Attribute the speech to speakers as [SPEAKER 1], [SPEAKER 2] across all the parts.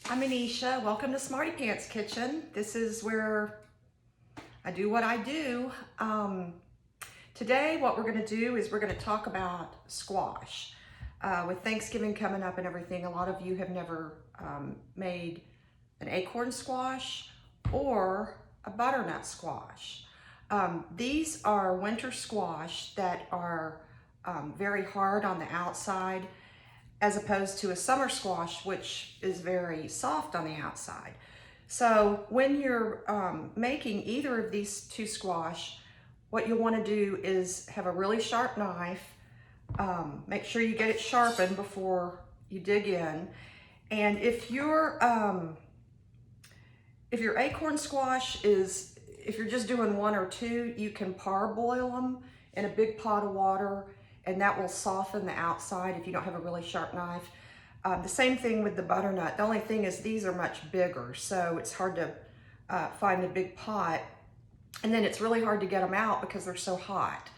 [SPEAKER 1] I'm Anisha. Welcome to Smarty Pants Kitchen. This is where I do what I do. Today, what we're going to do is we're going to talk about squash. With Thanksgiving coming up and everything, a lot of you have never made an acorn squash or a butternut squash. These are winter squash that are very hard on the outside, as opposed to a summer squash, which is very soft on the outside. So when you're making either of these two squash, what you'll want to do is have a really sharp knife. Make sure you get it sharpened before you dig in. And if your acorn squash is, if you're just doing one or two, you can parboil them in a big pot of water, and that will soften the outside if you don't have a really sharp knife. The same thing with the butternut. The only thing is these are much bigger, so it's hard to find a big pot. And then it's really hard to get them out because they're so hot.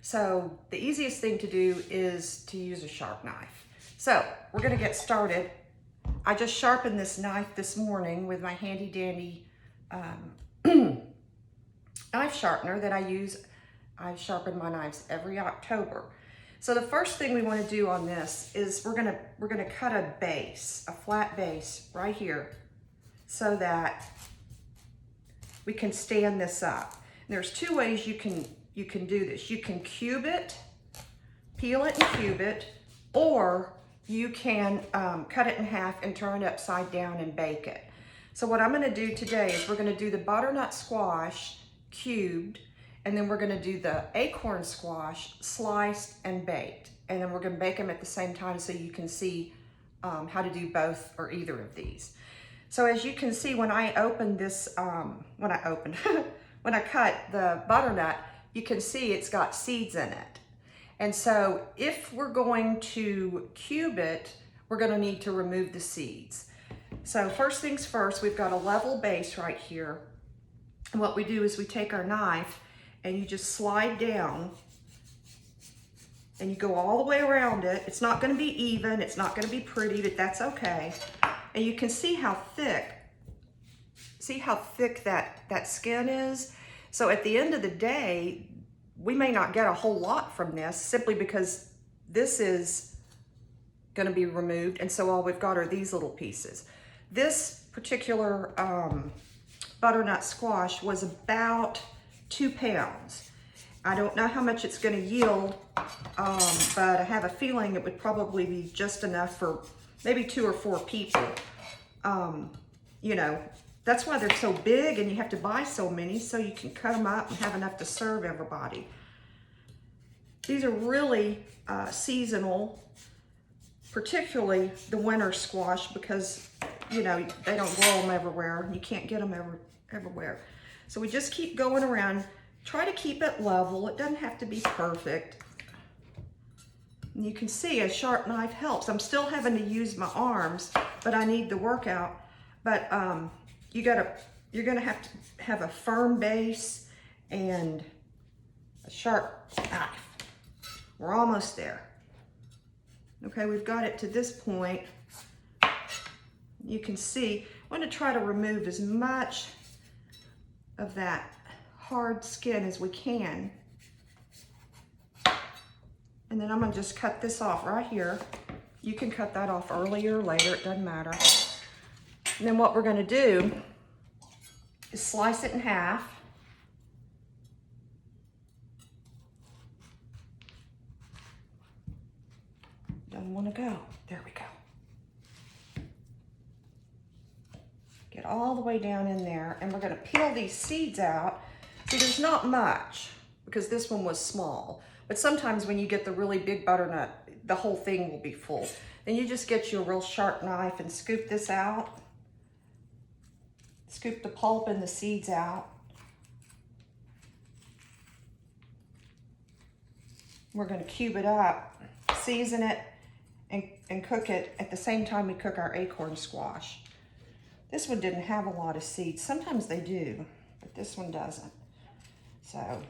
[SPEAKER 1] So the easiest thing to do is to use a sharp knife. So we're gonna get started. I just sharpened this knife this morning with my handy dandy knife sharpener that I use. I sharpen my knives every October. So the first thing we want to do on this is we're gonna cut a base, a flat base right here, so that we can stand this up. And there's two ways you can do this. You can cube it, peel it and cube it, or you can cut it in half and turn it upside down and bake it. So what I'm going to do today is we're going to do the butternut squash cubed, and then we're going to do the acorn squash sliced and baked. And then we're going to bake them at the same time so you can see how to do both or either of these. So as you can see, when I opened this, when I cut the butternut, you can see it's got seeds in it. And so if we're going to cube it, we're going to need to remove the seeds. So first things first, we've got a level base right here. And what we do is we take our knife and you just slide down and you go all the way around it. It's not going to be even, it's not going to be pretty, but that's okay. And you can see how thick that skin is. So at the end of the day, we may not get a whole lot from this simply because this is going to be removed, and so all we've got are these little pieces. This particular butternut squash was about 2 pounds. I don't know how much it's going to yield, but I have a feeling it would probably be just enough for maybe 2 or 4 people. You know, that's why they're so big, and you have to buy so many so you can cut them up and have enough to serve everybody. These are really seasonal, particularly the winter squash, because, you know, they don't grow them everywhere. You can't get them everywhere. So we just keep going around. Try to keep it level. It doesn't have to be perfect. And you can see a sharp knife helps. I'm still having to use my arms, but I need the workout. But you're gonna have to have a firm base and a sharp knife. We're almost there. Okay, we've got it to this point. You can see, I want to try to remove as much of that hard skin as we can. And then I'm gonna just cut this off right here. You can cut that off earlier or later, it doesn't matter. And then what we're gonna do is slice it in half. Doesn't wanna go, there we go. Get all the way down in there, and we're gonna peel these seeds out. See, there's not much because this one was small, but sometimes when you get the really big butternut, the whole thing will be full. Then you just get you a real sharp knife and scoop this out. Scoop the pulp and the seeds out. We're gonna cube it up, season it, and cook it at the same time we cook our acorn squash. This one didn't have a lot of seeds. Sometimes they do, but this one doesn't. So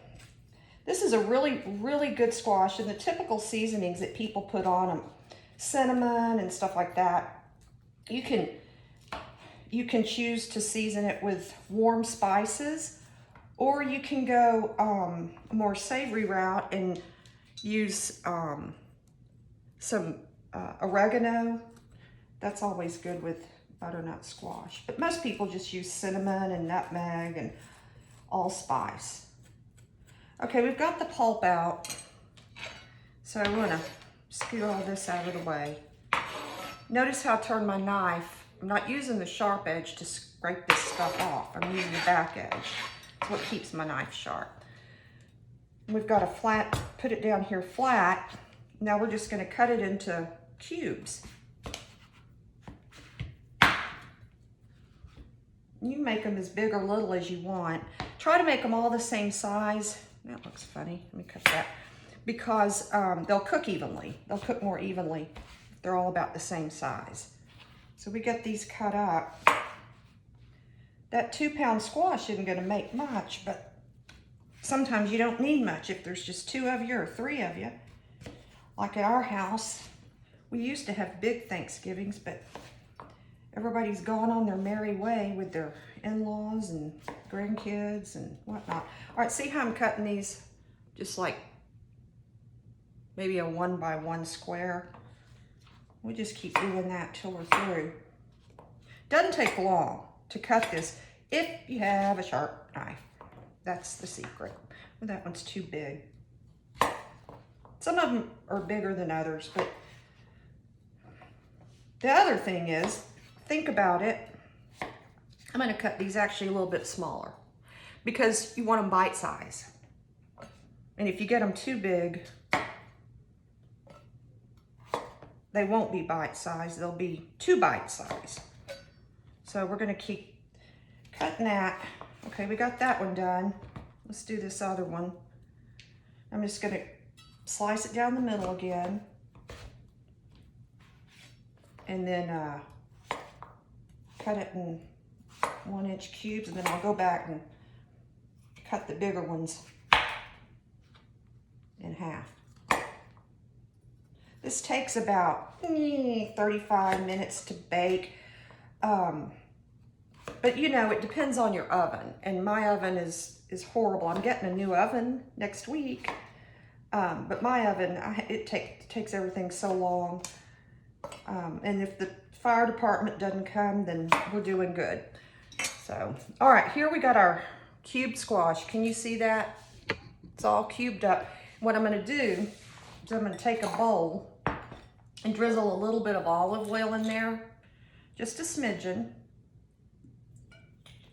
[SPEAKER 1] this is a really, really good squash, and the typical seasonings that people put on them, cinnamon and stuff like that, you can you can choose to season it with warm spices, or you can go a more savory route and use some oregano. That's always good with butternut squash. But most people just use cinnamon and nutmeg and allspice. Okay, we've got the pulp out. So I'm gonna scoot all this out of the way. Notice how I turned my knife. I'm not using the sharp edge to scrape this stuff off. I'm using the back edge. It's what keeps my knife sharp. And we've got a flat, put it down here flat. Now we're just gonna cut it into cubes. You can make them as big or little as you want. Try to make them all the same size. That looks funny, let me cut that. Because they'll cook evenly. They'll cook more evenly if they're all about the same size. So we get these cut up. That 2-pound squash isn't gonna make much, but sometimes you don't need much if there's just 2 of you or 3 of you. Like at our house, we used to have big Thanksgivings, but everybody's gone on their merry way with their in-laws and grandkids and whatnot. All right, see how I'm cutting these just like maybe a 1 by 1 square? We just keep doing that till we're through. Doesn't take long to cut this if you have a sharp knife. That's the secret. Well, that one's too big. Some of them are bigger than others, but the other thing is, think about it. I'm gonna cut these actually a little bit smaller because you want them bite size. And if you get them too big, they won't be bite size, they'll be too bite size. So we're gonna keep cutting that. Okay, we got that one done. Let's do this other one. I'm just gonna slice it down the middle again. And then cut it in 1-inch cubes, and then I'll go back and cut the bigger ones in half. This takes about 35 minutes to bake. But you know, it depends on your oven, and my oven is horrible. I'm getting a new oven next week, but my oven, it takes everything so long. And if the fire department doesn't come, then we're doing good. So, all right, here we got our cubed squash. Can you see that? It's all cubed up. What I'm gonna do is I'm gonna take a bowl and drizzle a little bit of olive oil in there, just a smidgen.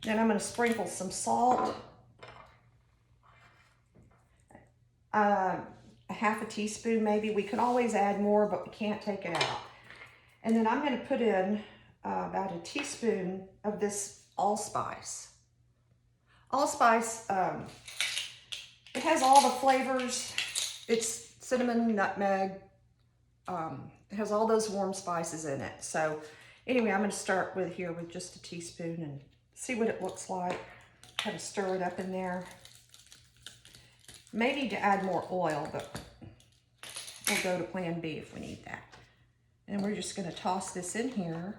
[SPEAKER 1] Then I'm gonna sprinkle some salt, a half a teaspoon maybe. We can always add more, but we can't take it out. And then I'm gonna put in about a teaspoon of this allspice. Allspice, it has all the flavors. It's cinnamon, nutmeg, it has all those warm spices in it. So anyway, I'm gonna start with here with just a teaspoon and see what it looks like. Kind of stir it up in there. May need to add more oil, but we'll go to plan B if we need that. And we're just gonna toss this in here.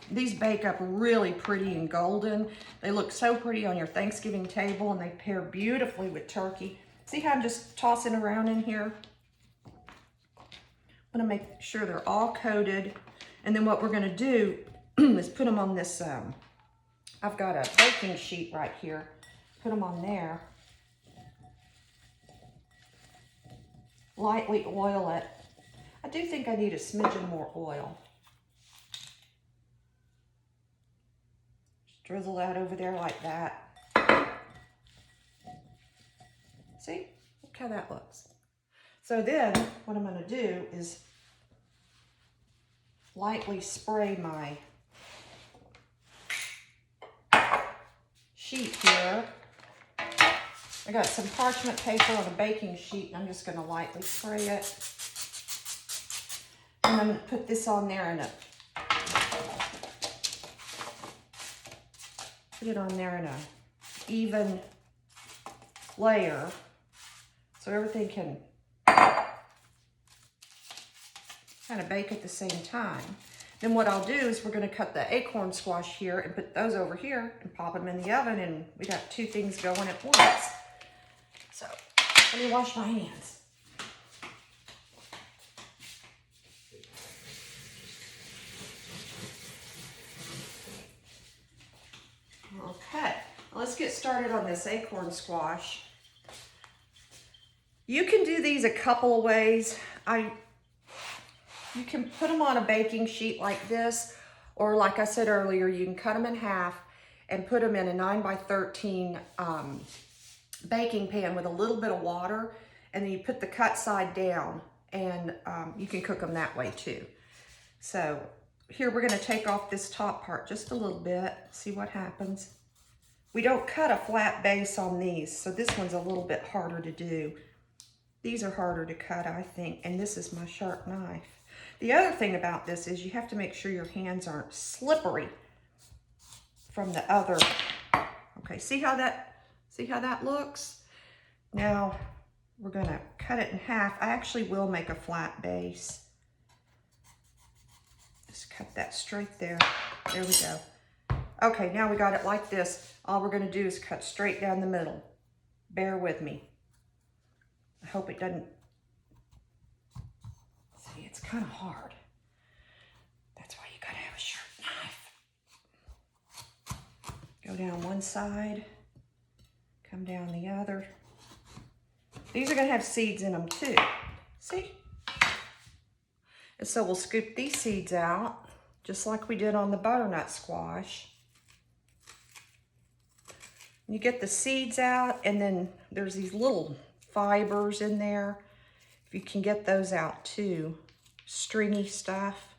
[SPEAKER 1] These bake up really pretty and golden. They look so pretty on your Thanksgiving table, and they pair beautifully with turkey. See how I'm just tossing around in here? I'm gonna make sure they're all coated. And then what we're gonna do is put them on this, I've got a baking sheet right here. Put them on there. Lightly oil it. I do think I need a smidgen more oil. Just drizzle that over there like that. See? Look how that looks. So then what I'm gonna do is lightly spray my sheet here. I got some parchment paper on a baking sheet, and I'm just gonna lightly spray it. And I'm gonna put this on there and put it on there in a even layer so everything can kind of bake at the same time. Then what I'll do is we're gonna cut the acorn squash here and put those over here and pop them in the oven, and we got two things going at once. So let me wash my hands. Okay, let's get started on this acorn squash. You can do these a couple of ways. You can put them on a baking sheet like this, or like I said earlier, you can cut them in half and put them in a 9x13 baking pan with a little bit of water, and then you put the cut side down, and you can cook them that way too. So here we're gonna take off this top part just a little bit, see what happens. We don't cut a flat base on these, so this one's a little bit harder to do. These are harder to cut, I think, and this is my sharp knife. The other thing about this is you have to make sure your hands aren't slippery from the other. Okay, see how that looks? Now we're gonna cut it in half. I actually will make a flat base. Just cut that straight there. There we go. Okay, now we got it like this. All we're gonna do is cut straight down the middle. Bear with me. I hope it doesn't, see, it's kind of hard. That's why you gotta have a sharp knife. Go down one side, come down the other. These are gonna have seeds in them too, see? And so we'll scoop these seeds out, just like we did on the butternut squash. You get the seeds out, and then there's these little fibers in there. If you can get those out too. Stringy stuff.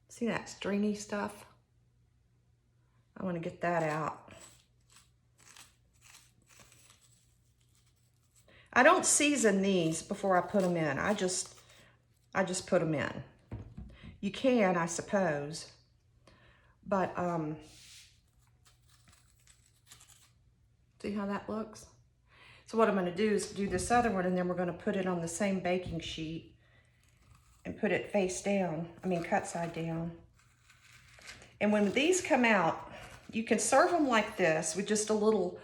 [SPEAKER 1] See that stringy stuff? I want to get that out. I don't season these before I put them in. I just put them in. You can, I suppose, but see how that looks? So what I'm gonna do is do this other one, and then we're gonna put it on the same baking sheet and put it face down, cut side down. And when these come out, you can serve them like this with just a little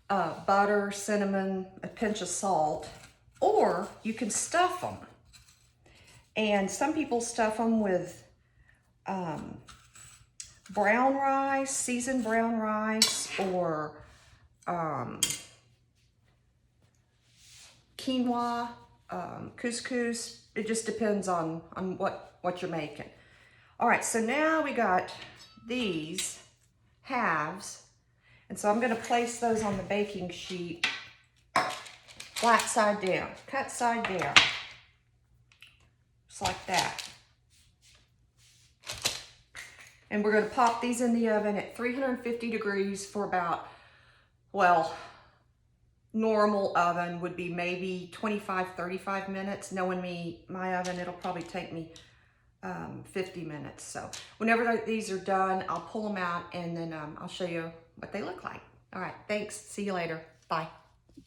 [SPEAKER 1] butter, cinnamon, a pinch of salt, or you can stuff them. And some people stuff them with brown rice, seasoned brown rice, or quinoa, couscous. It just depends on what you're making. All right, so now we got these halves, and so I'm gonna place those on the baking sheet, flat side down, cut side down, just like that. And we're gonna pop these in the oven at 350 degrees for about, well, normal oven would be maybe 25, 35 minutes. Knowing me, my oven, it'll probably take me 50 minutes. So whenever these are done, I'll pull them out, and then I'll show you what they look like. All right, thanks. See you later. Bye.